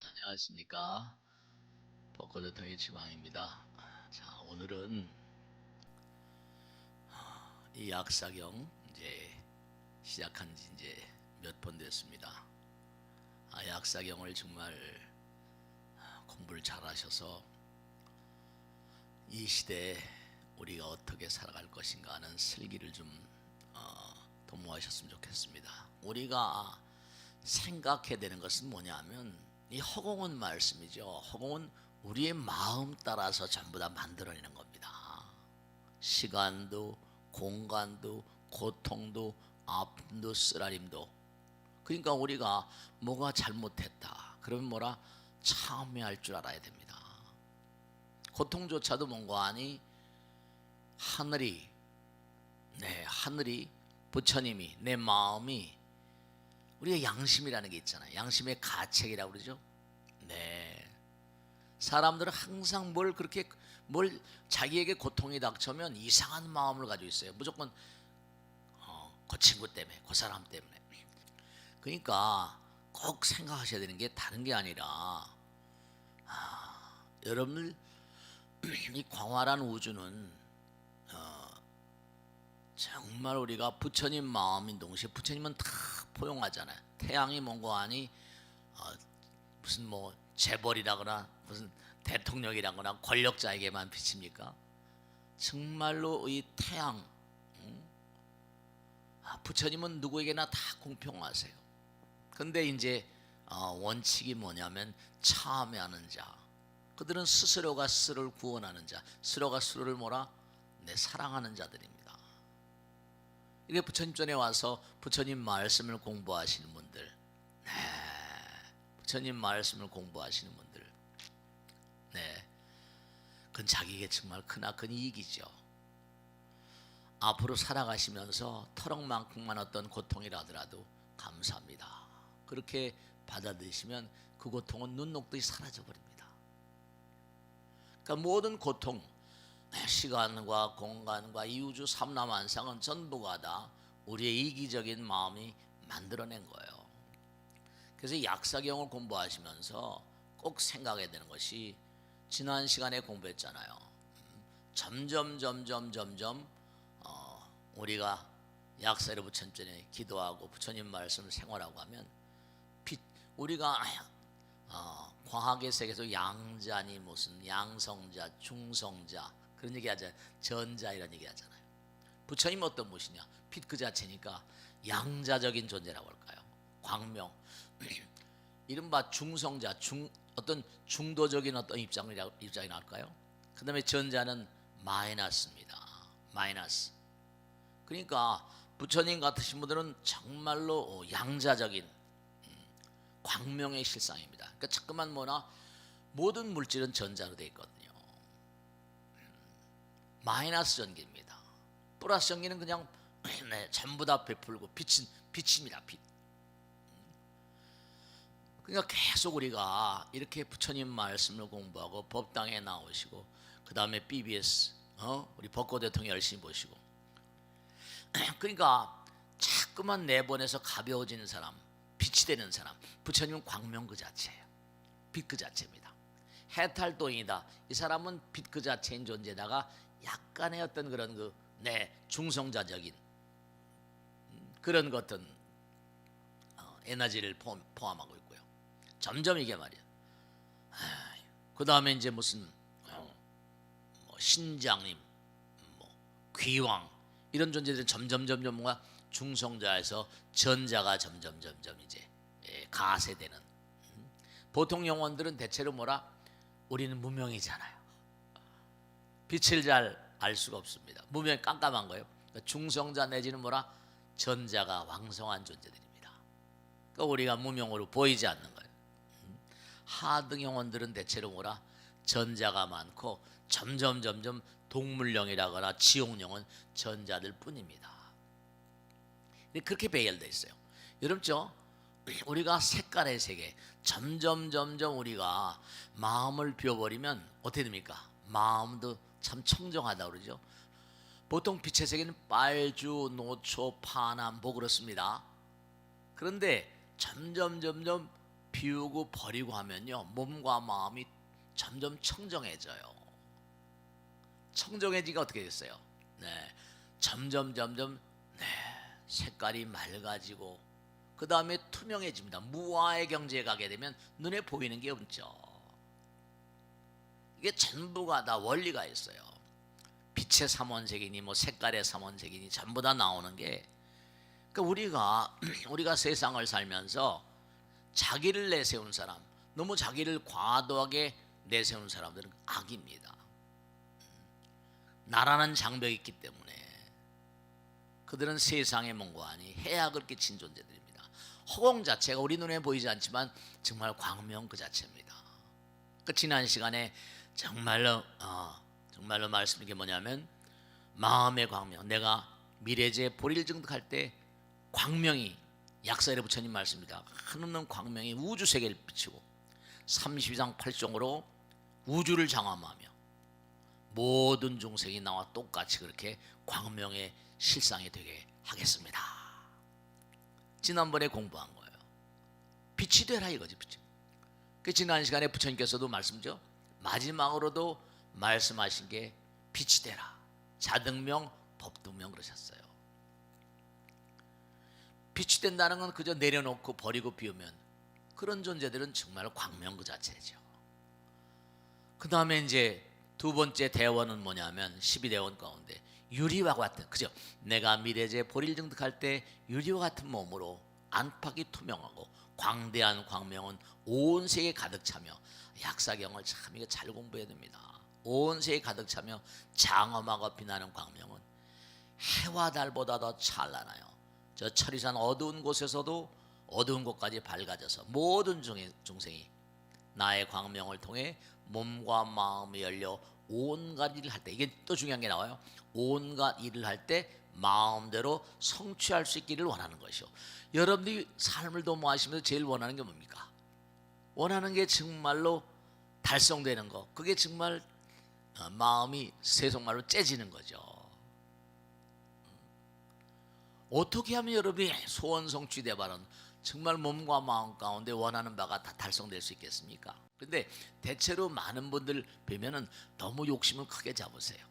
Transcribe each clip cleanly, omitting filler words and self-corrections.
안녕하십니까. 벚꽃대통의 지광입니다. 자, 오늘은 이 약사경 이제 시작한 지 이제 몇 번 됐습니다. 약사경을 정말 공부를 잘 하셔서 이 시대에 우리가 어떻게 살아갈 것인가 하는 슬기를 좀 도모하셨으면 좋겠습니다. 우리가 생각해야 되는 것은 뭐냐면 이 허공은 말씀이죠. 허공은 우리의 마음 따라서 전부 다 만들어내는 겁니다. 시간도 공간도 고통도 아픔도 쓰라림도. 그러니까 우리가 뭐가 잘못했다 그러면 뭐라 참회할 줄 알아야 됩니다. 고통조차도 뭔가 하니 하늘이 하늘이 부처님이 내 마음이 우리가 양심이라는 게 있잖아요. 양심의 가책이라고 그러죠. 네. 사람들은 항상 뭘 자기에게 고통이 닥쳐면 이상한 마음을 가지고 있어요. 무조건 그 친구 때문에, 그 사람 때문에. 그러니까 꼭 생각하셔야 되는 게 다른 게 아니라 여러분들 이 광활한 우주는 정말 우리가 부처님 마음인 동시에 부처님은 다 포용하잖아요. 태양이 뭔가 하니 무슨 뭐 재벌이라거나 무슨 대통령이라거나 권력자에게만 비칩니까? 정말로 이 태양 부처님은 누구에게나 다 공평하세요. 근데 이제 원칙이 뭐냐면 참회하는 자, 그들은 스스로가 스스로를 구원하는 자, 스스로가 스스로를 사랑하는 자들입니다. 이게 부처님 전에 와서 부처님 말씀을 공부하시는 분들, 부처님 말씀을 공부하시는 분들, 그건 자기에게 정말 크나큰 이익이죠. 앞으로 살아가시면서 터럭만큼만 어떤 고통이라 하더라도 감사합니다. 그렇게 받아들이시면 그 고통은 눈 녹듯이 사라져 버립니다. 그러니까 모든 고통, 시간과 공간과 이 우주 삼라만상은 전부가 다 우리의 이기적인 마음이 만들어낸 거예요. 그래서 약사경을 공부하시면서 꼭 생각해야 되는 것이 지난 시간에 공부했잖아요. 점점 우리가 약사를 부처님께 기도하고 부처님 말씀을 생활하고 하면 우리가 과학의 세계에서 양자니 무슨 양성자, 중성자 그런 얘기하잖아요. 전자 이런 얘기하잖아요. 부처님 어떤 분이냐? 빛 그 자체니까 양자적인 존재라고 할까요? 광명. 이른바 중성자, 어떤 중도적인 어떤 입장이 나올까요? 그 다음에 전자는 마이너스입니다. 마이너스. 그러니까 부처님 같으신 분들은 정말로 양자적인 광명의 실상입니다. 그러니까 자꾸만 모든 물질은 전자로 되어 있거든요. 마이너스 전기입니다. 플러스 전기는 그냥 전부 다 베풀고 빛입니다. 빛. 그러니까 계속 우리가 이렇게 부처님 말씀을 공부하고 법당에 나오시고 그 다음에 BBS 우리 벚꽃 대통령 열심히 보시고 그러니까 자꾸만 내보내서 가벼워지는 사람, 빛이 되는 사람, 부처님은 광명 그 자체예요. 빛 그 자체입니다. 해탈도인이다. 이 사람은 빛 그 자체인 존재다가 약간의 어떤 그런 중성자적인 그런 어떤 에너지를 포함하고 있고요. 점점 이게 말이야. 그 다음에 이제 무슨 신장님, 귀왕 이런 존재들은 점점 뭔가 중성자에서 전자가 점점 이제 가세되는. 보통 영혼들은 대체로 우리는 무명이잖아요. 빛을 잘 알 수가 없습니다. 무명이 깜깜한 거예요. 그러니까 중성자 내지는 전자가 왕성한 존재들입니다. 그러니까 우리가 무명으로 보이지 않는 거예요. 하등 영혼들은 대체로 전자가 많고 점점 동물령이라거나 지옥령은 전자들 뿐입니다. 그렇게 배열되어 있어요. 여러분죠? 우리가 색깔의 세계 점점 우리가 마음을 비워버리면 어떻게 됩니까? 마음도 참 청정하다 그러죠. 보통 빛의 세계는 빨주, 노초, 파남, 뭐 그렇습니다. 그런데 점점 비우고 버리고 하면요, 몸과 마음이 점점 청정해져요. 청정해지가 어떻게 됐어요? 네, 점점 네, 색깔이 맑아지고 그 다음에 투명해집니다. 무아의 경지에 가게 되면 눈에 보이는 게 없죠. 이게 전부가 다 원리가 있어요. 빛의 삼원색이니 뭐 색깔의 삼원색이니 전부 다 나오는 게, 그러니까 우리가 세상을 살면서 자기를 내세운 사람, 너무 자기를 과도하게 내세운 사람들은 악입니다. 나라는 장벽이 있기 때문에 그들은 세상의 몽고하니 해악을 끼친 존재들입니다. 허공 자체가 우리 눈에 보이지 않지만 정말 광명 그 자체입니다. 그 지난 시간에 정말로 말씀인 게 뭐냐면, 마음의 광명, 내가 미래제 보리를 증득할 때 광명이, 약사의 부처님 말씀입니다. 한없는 광명이 우주 세계를 비추고 32장 8종으로 우주를 장엄하며 모든 중생이 나와 똑같이 그렇게 광명의 실상이 되게 하겠습니다. 지난번에 공부한 거예요. 빛이 되라 이거지. 빛이. 그 지난 시간에 부처님께서도 말씀죠. 마지막으로도 말씀하신 게 빛이 되라. 자등명 법등명 그러셨어요. 빛이 된다는 건 그저 내려놓고 버리고 비우면 그런 존재들은 정말 광명 그 자체죠. 그 다음에 이제 두 번째 대원은 뭐냐면 12대원 가운데 유리와 같은, 그죠? 내가 미래제 보리를 증득할 때 유리와 같은 몸으로 안팎이 투명하고 광대한 광명은 온 세계에 가득 차며, 약사경을 참 이거 잘 공부해야 됩니다. 온 세계에 가득 차며 장엄하고 빛나는 광명은 해와 달보다 더 찬란하여 저 천리산 어두운 곳에서도 어두운 곳까지 밝아져서 모든 중생이 나의 광명을 통해 몸과 마음이 열려 온갖 일을 할 때, 이게 또 중요한 게 나와요. 온갖 일을 할 때 마음대로 성취할 수 있기를 원하는 것이요. 여러분들이 삶을 도모하시면서 제일 원하는 게 뭡니까? 원하는 게 정말로 달성되는 거, 그게 정말 마음이 세속말로 째지는 거죠. 어떻게 하면 여러분이 소원 성취되바는 정말 몸과 마음 가운데 원하는 바가 다 달성될 수 있겠습니까? 근데 대체로 많은 분들 뵈면은 너무 욕심을 크게 잡으세요.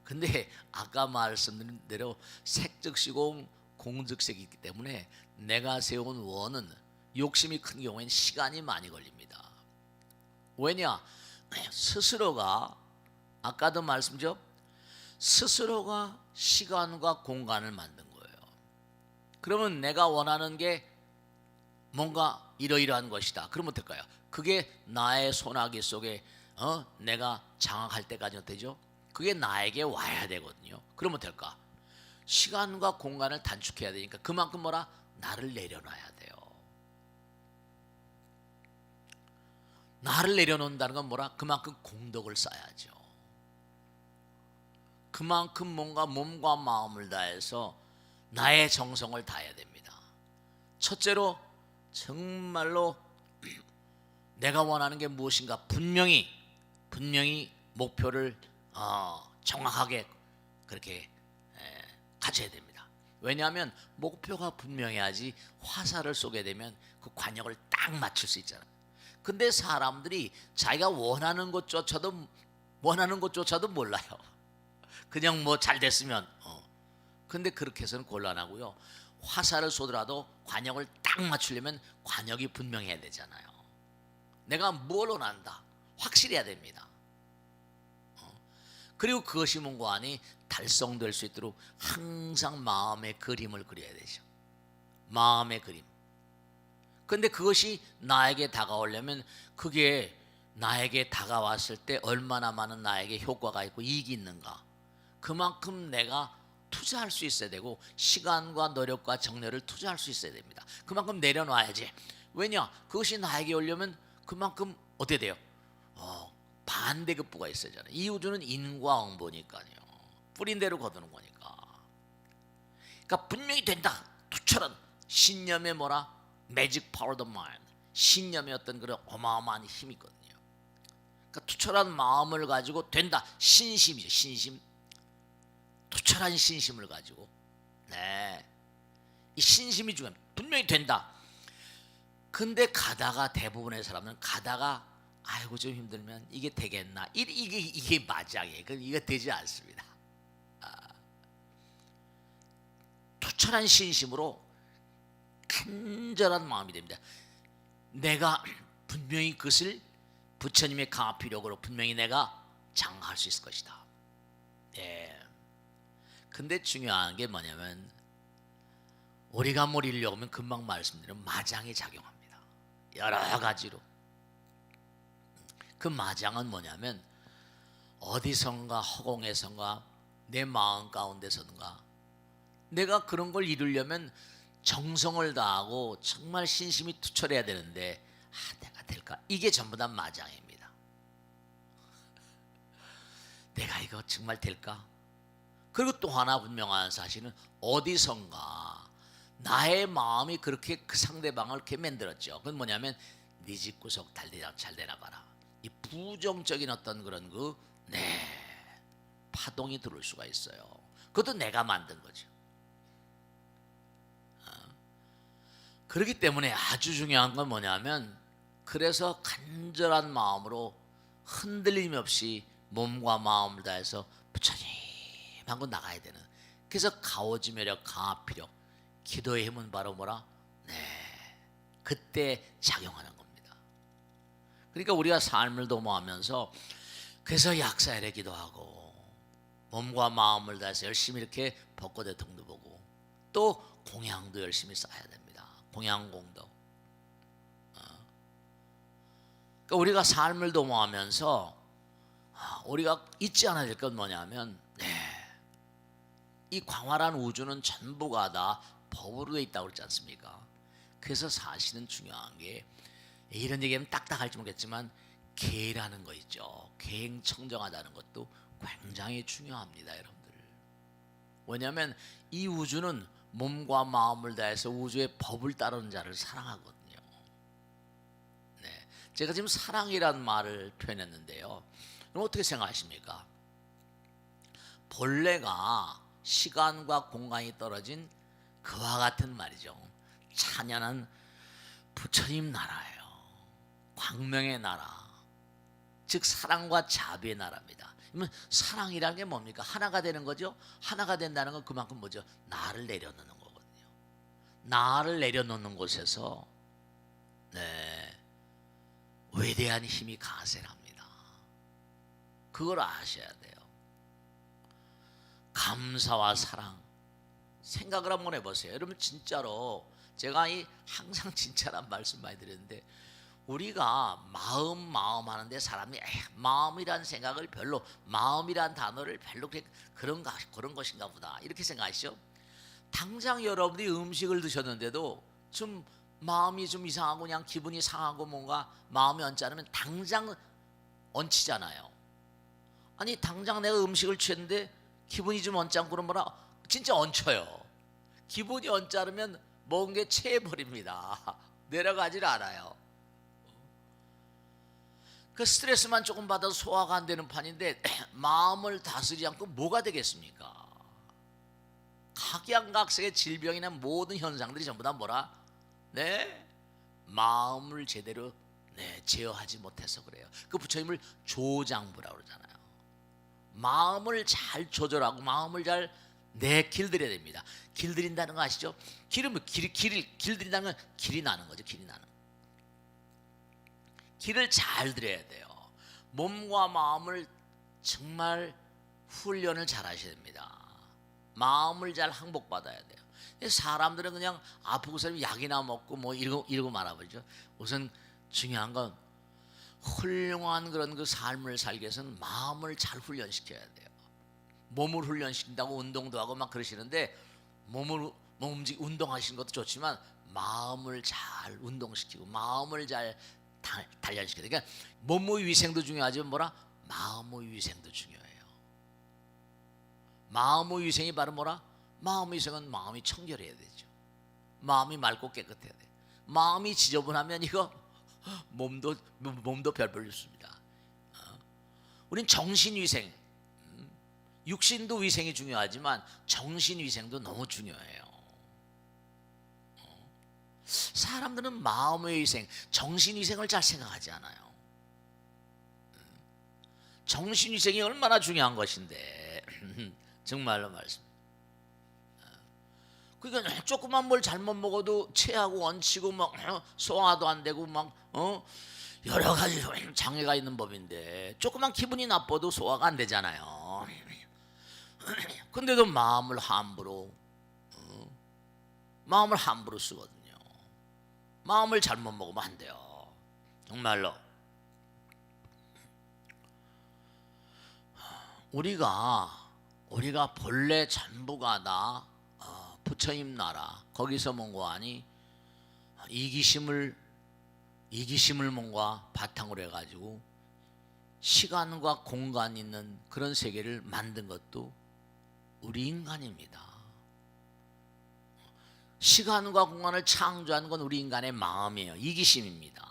근데 아까 말씀드린 대로 색즉시공 공즉색이기 때문에 내가 세운 원은 욕심이 큰 경우에는 시간이 많이 걸립니다. 왜냐? 스스로가, 아까도 말씀죠, 스스로가 시간과 공간을 만든 거예요. 그러면 내가 원하는 게 뭔가 이러이러한 것이다. 그러면 어떨까요? 그게 나의 소나기 속에 내가 장악할 때까지는 되죠. 그게 나에게 와야 되거든요. 그러면 될까? 시간과 공간을 단축해야 되니까 그만큼 뭐라? 나를 내려놔야 돼요. 나를 내려놓는다는 건 뭐라? 그만큼 공덕을 쌓아야죠. 그만큼 뭔가 몸과 마음을 다해서 나의 정성을 다해야 됩니다. 첫째로 정말로 내가 원하는 게 무엇인가 분명히 목표를 정확하게 그렇게 가져야 됩니다. 왜냐하면 목표가 분명해야지 화살을 쏘게 되면 그 관역을 딱 맞출 수 있잖아요. 근데 사람들이 자기가 원하는 것조차도 몰라요. 그냥 뭐 잘 됐으면 근데 그렇게 해서는 곤란하고요. 화살을 쏘더라도 관역을 딱 맞추려면 관역이 분명해야 되잖아요. 내가 뭘 원한다 확실해야 됩니다. 그리고 그것이 뭔가 아니 달성될 수 있도록 항상 마음의 그림을 그려야 되죠. 마음의 그림. 근데 그것이 나에게 다가오려면 그게 나에게 다가왔을 때 얼마나 많은 나에게 효과가 있고 이익이 있는가, 그만큼 내가 투자할 수 있어야 되고 시간과 노력과 정열을 투자할 수 있어야 됩니다. 그만큼 내려놔야지. 왜냐? 그것이 나에게 오려면 그만큼 어떻게 돼요? 반대급부가 있어야 되잖아요. 이 우주는 인과 응보니까요. 뿌린 대로 거두는 거니까. 그러니까 분명히 된다. 투철한 신념의 뭐라? 매직 파워 더 마인드. 신념의 어떤 그런 어마어마한 힘이 있거든요. 그러니까 투철한 마음을 가지고 된다. 신심이죠. 신심. 투철한 신심을 가지고 이 신심이 중요합니다. 분명히 된다. 근데 가다가 대부분의 사람은 가다가 아이고 좀 힘들면 이게 되겠나? 이게 마장이에요. 이게 되지 않습니다. 투철한 신심으로 간절한 마음이 됩니다. 내가 분명히 그것을 부처님의 강화피력으로 분명히 내가 장가할 수 있을 것이다. 예. 근데 중요한 게 뭐냐면 우리가 뭘 이루려면 금방 말씀드린 마장이 작용합니다. 여러 가지로. 그 마장은 뭐냐면 어디선가 허공에선가 내 마음 가운데선가 내가 그런 걸 이루려면 정성을 다하고 정말 신심이 투철해야 되는데 내가 될까? 이게 전부 다 마장입니다. 내가 이거 정말 될까? 그리고 또 하나 분명한 사실은 어디선가 나의 마음이 그렇게 그 상대방을 이렇게 만들었죠. 그건 뭐냐면 네 집 구석 잘 되나 봐라. 이 부정적인 어떤 그런 파동이 들어올 수가 있어요. 그것도 내가 만든 거죠. 그렇기 때문에 아주 중요한 건 뭐냐면 그래서 간절한 마음으로 흔들림 없이 몸과 마음을 다해서 부처님 하고 나가야 되는. 그래서 가오지매력 강화피력 기도의 힘은 바로 뭐라? 그때 작용하는 겁니다. 그러니까 우리가 삶을 도모하면서 그래서 약사일에 기도하고 몸과 마음을 다해서 열심히 이렇게 벚꽃대통도 보고 또 공양도 열심히 쌓아야 됩니다. 공양공덕. 그러니까 우리가 삶을 도모하면서 우리가 잊지 않아야 될 건 뭐냐면 이 광활한 우주는 전부가 다 법으로 되어 있다고 그러지 않습니까? 그래서 사실은 중요한 게 이런 얘기하면 딱딱할지 모르겠지만 계라는 거 있죠. 계행청정하다는 것도 굉장히 중요합니다, 여러분들. 왜냐하면 이 우주는 몸과 마음을 다해서 우주의 법을 따르는 자를 사랑하거든요. 제가 지금 사랑이란 말을 표현했는데요. 그럼 어떻게 생각하십니까? 본래가 시간과 공간이 떨어진 그와 같은 말이죠. 찬연한 부처님 나라예요. 광명의 나라. 즉 사랑과 자비의 나라입니다. 그러면 사랑이라는 게 뭡니까? 하나가 되는 거죠. 하나가 된다는 건 그만큼 뭐죠? 나를 내려놓는 거거든요. 나를 내려놓는 곳에서 외대한 힘이 가세랍니다. 그걸 아셔야 돼요. 감사와 사랑 생각을 한번 해보세요. 여러분 진짜로 제가 항상 진짜란 말씀 많이 드렸는데 우리가 마음 하는데 사람이 마음이란 생각을 별로 마음이란 단어를 별로 그런 것인가 보다 이렇게 생각하시죠. 당장 여러분이 음식을 드셨는데도 좀 마음이 좀 이상하고 그냥 기분이 상하고 뭔가 마음이 언짢으면 당장 얹히잖아요. 아니 당장 내가 음식을 취했는데 기분이 좀 언짢고 그러면 뭐라 진짜 얹혀요. 기분이 언짢으면 먹은 게 체해버립니다. 내려가질 않아요. 그 스트레스만 조금 받아서 소화가 안 되는 판인데 마음을 다스리지 않고 뭐가 되겠습니까? 각양각색의 질병이나 모든 현상들이 전부 다 뭐라? 마음을 제대로 제어하지 못해서 그래요. 그 부처님을 조장부라고 그러잖아요. 마음을 잘 조절하고 마음을 잘 길들여야 됩니다. 길들인다는 거 아시죠? 길들인다는 건 길이 나는 거죠. 길이 나는. 길을 잘 들여야 돼요. 몸과 마음을 정말 훈련을 잘 하셔야 됩니다. 마음을 잘 항복받아야 돼요. 사람들은 그냥 아프고 살면 약이나 먹고 뭐 이러고 말아버리죠. 우선 중요한 건 훌륭한 그런 그 삶을 살기 위해서는 마음을 잘 훈련시켜야 돼요. 몸을 훈련시킨다고 운동도 하고 막 그러시는데 운동하시는 것도 좋지만 마음을 잘 운동시키고 마음을 잘 단련시켜야 돼요. 그러니까 몸의 위생도 중요하지만 뭐라? 마음의 위생도 중요해요. 마음의 위생이 바로 뭐라? 마음의 위생은 마음이 청결해야 되죠. 마음이 맑고 깨끗해야 돼요. 마음이 지저분하면 이거 몸도 별별 없습니다. 우린 정신위생, 육신도 위생이 중요하지만 정신위생도 너무 중요해요. 사람들은 마음의 희생, 정신 희생을 잘 생각하지 않아요. 정신 희생이 얼마나 중요한 것인데 정말로 말씀. 그러니까 조그만 뭘 잘못 먹어도 체하고 얹히고 막 소화도 안 되고 막 여러 가지 장애가 있는 법인데 조그만 기분이 나빠도 소화가 안 되잖아요. 근데도 마음을 함부로 쓰거든요. 마음을 잘못 먹으면 안 돼요. 정말로. 우리가 본래 전부가 다 부처님 나라 거기서 뭔가 하니 이기심을 뭔가 바탕으로 해가지고 시간과 공간 있는 그런 세계를 만든 것도 우리 인간입니다. 시간과 공간을 창조한 건 우리 인간의 마음이에요. 이기심입니다.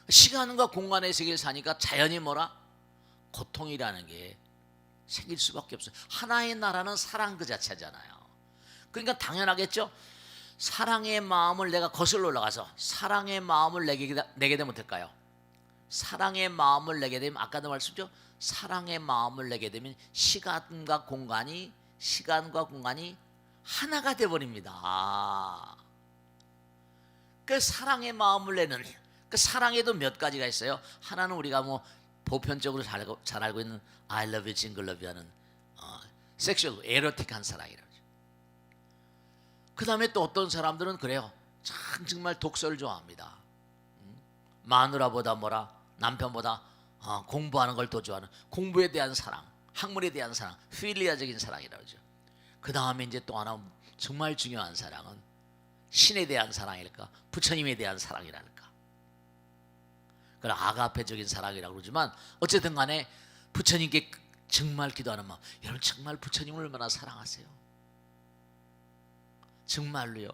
시간과 공간의 세계를 사니까 자연이 뭐라? 고통이라는 게 생길 수밖에 없어요. 하나의 나라는 사랑 그 자체잖아요. 그러니까 당연하겠죠. 사랑의 마음을 내가 거슬러 올라가서 사랑의 마음을 내게 되면 어떨까요? 사랑의 마음을 내게 되면 아까도 말씀드렸죠. 사랑의 마음을 내게 되면 시간과 공간이 하나가 되어버립니다. 그 사랑의 마음을 내는 그 사랑에도 몇 가지가 있어요. 하나는 우리가 뭐 보편적으로 잘 알고 있는 I love you, jingle love you 하는 섹슈얼, 에로틱한 사랑이라고 하죠. 그 다음에 또 어떤 사람들은 그래요. 정말 독서를 좋아합니다. 마누라보다 남편보다 공부하는 걸 더 좋아하는 공부에 대한 사랑, 학문에 대한 사랑, 필리아적인 사랑이라고 하죠. 그 다음에 이제 또 하나 정말 중요한 사랑은 신에 대한 사랑일까, 부처님에 대한 사랑이랄까. 그걸 아가페적인 사랑이라고 그러지만 어쨌든 간에 부처님께 정말 기도하는 마음. 여러분 정말 부처님을 얼마나 사랑하세요? 정말로요.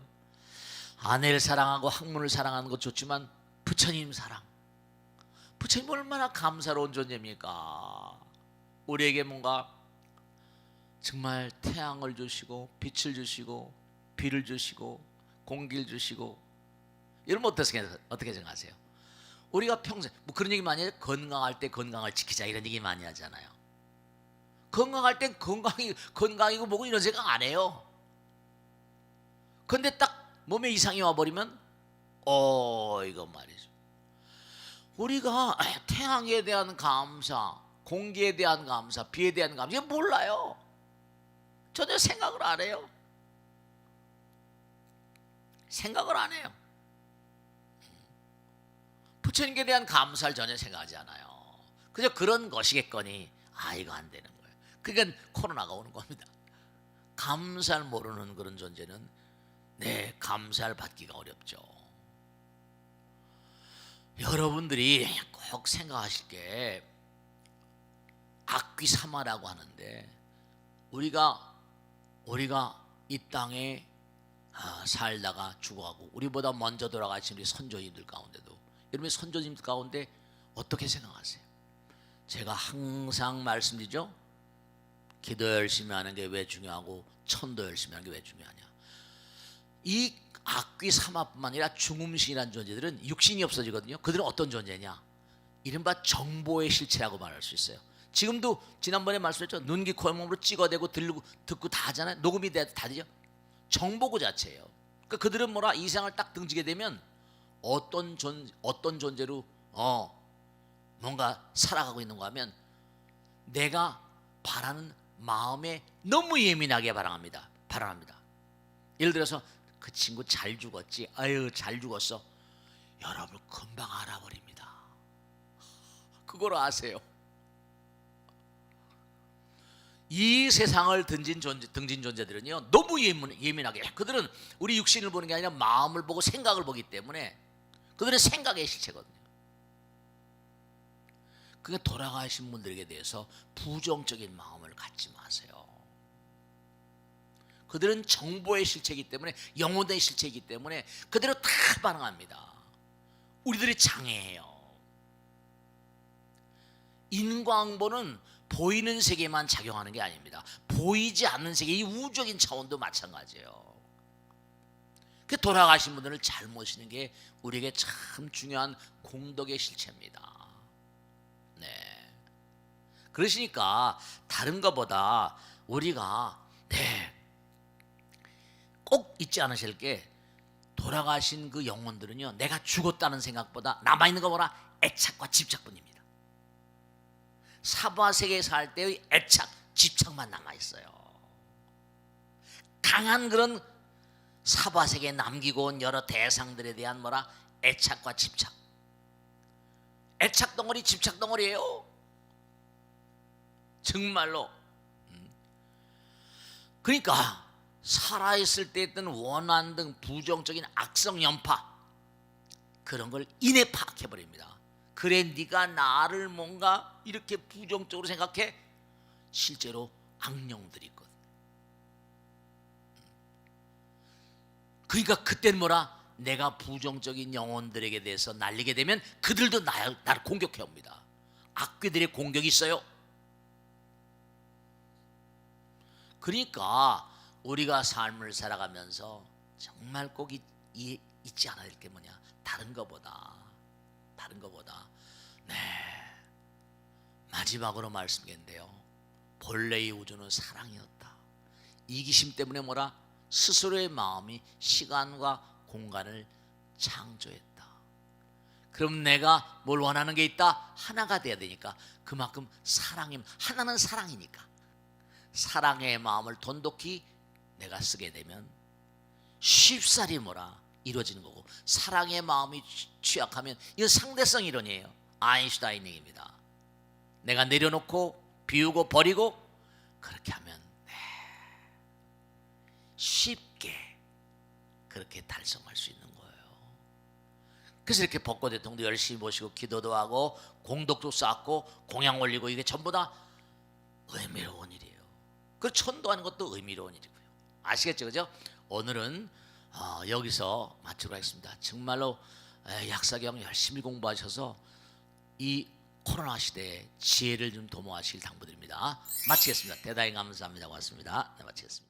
아내를 사랑하고 학문을 사랑하는 것 좋지만 부처님 사랑, 부처님 얼마나 감사로운 존재입니까? 우리에게 뭔가 정말 태양을 주시고 빛을 주시고 비를 주시고 공기를 주시고. 여러분 어떻게 생각하세요? 우리가 평생 뭐 그런 얘기 많이 해요. 건강할 때 건강을 지키자 이런 얘기 많이 하잖아요. 건강할 땐 건강이고 뭐고 이런 생각 안 해요. 근데 딱 몸에 이상이 와버리면 이거 말이죠. 우리가 태양에 대한 감사, 공기에 대한 감사, 비에 대한 감사 이거 몰라요. 전혀 생각을 안 해요. 생각을 안 해요. 부처님께 대한 감사를 전혀 생각하지 않아요. 그저 그런 것이겠거니 이거 안 되는 거예요. 그러니까 코로나가 오는 겁니다. 감사를 모르는 그런 존재는 감사를 받기가 어렵죠. 여러분들이 꼭 생각하실 게 악귀사마라고 하는데 우리가 이 땅에 살다가 죽어가고 우리보다 먼저 돌아가신 우리 선조님들 가운데도 여러분의 선조님들 가운데 어떻게 생각하세요? 제가 항상 말씀드리죠. 기도 열심히 하는 게 왜 중요하고 천도 열심히 하는 게 왜 중요하냐. 이 악귀 사마뿐만 아니라 중음신이라는 존재들은 육신이 없어지거든요. 그들은 어떤 존재냐? 이른바 정보의 실체라고 말할 수 있어요. 지금도 지난번에 말씀했죠. 눈, 귀, 코, 몸으로 찍어대고 듣고 다 하잖아요. 녹음이 다 되죠. 정보 그 자체예요. 그러니까 그들은 이 생을 딱 등지게 되면 어떤 존재로 뭔가 살아가고 있는가 하면 내가 바라는 마음에 너무 예민하게 바랍니다. 예를 들어서 그 친구 잘 죽었지. 잘 죽었어. 여러분 금방 알아버립니다. 그걸 아세요? 이 세상을 등진 존재들은요 너무 예민하게 그들은 우리 육신을 보는 게 아니라 마음을 보고 생각을 보기 때문에 그들은 생각의 실체거든요. 그러니까 돌아가신 분들에게 대해서 부정적인 마음을 갖지 마세요. 그들은 정보의 실체이기 때문에 영혼의 실체이기 때문에 그대로 다 반응합니다. 우리들이 장애해요. 인광보는 보이는 세계만 작용하는 게 아닙니다. 보이지 않는 세계, 이 우주적인 차원도 마찬가지예요. 그 돌아가신 분들을 잘 모시는 게 우리에게 참 중요한 공덕의 실체입니다. 네. 그러시니까 다른 것보다 우리가 꼭 잊지 않으실 게, 돌아가신 그 영혼들은요, 내가 죽었다는 생각보다 남아있는 거 뭐라? 애착과 집착뿐입니다. 사바세계에 살 때의 애착, 집착만 남아있어요. 강한 그런 사바세계에 남기고 온 여러 대상들에 대한 뭐라? 애착과 집착. 애착 덩어리, 집착 덩어리예요. 정말로. 그러니까 살아있을 때 했던 원한 등 부정적인 악성 연파, 그런 걸 이내 파악해버립니다. 그래 네가 나를 뭔가 이렇게 부정적으로 생각해? 실제로 악령들이 있거든. 그러니까 그때는 뭐라? 내가 부정적인 영혼들에게 대해서 날리게 되면 그들도 나를 공격해 옵니다. 악귀들의 공격이 있어요. 그러니까 우리가 삶을 살아가면서 정말 꼭 잊지 않아야 될 게 뭐냐? 다른 것보다 마지막으로 말씀드린데요, 본래의 우주는 사랑이었다. 이기심 때문에 뭐라? 스스로의 마음이 시간과 공간을 창조했다. 그럼 내가 뭘 원하는 게 있다? 하나가 돼야 되니까 그만큼 사랑이, 하나는 사랑이니까 사랑의 마음을 돈독히 내가 쓰게 되면 쉽사리 뭐라? 이루어지는 거고, 사랑의 마음이 취약하면 이건 상대성 이론이에요. 아인슈타인 얘기입니다. 내가 내려놓고 비우고 버리고 그렇게 하면 쉽게 그렇게 달성할 수 있는 거예요. 그래서 이렇게 벚꽃 대통령도 열심히 모시고 기도도 하고 공덕도 쌓고 공양 올리고, 이게 전부 다 의미로운 일이에요. 그 천도하는 것도 의미로운 일이고요. 아시겠죠, 그죠? 오늘은 여기서 마치도록 하겠습니다. 정말로 약사경 열심히 공부하셔서 이 코로나 시대에 지혜를 좀 도모하시길 당부드립니다. 마치겠습니다. 대단히 감사합니다. 고맙습니다. 네, 마치겠습니다.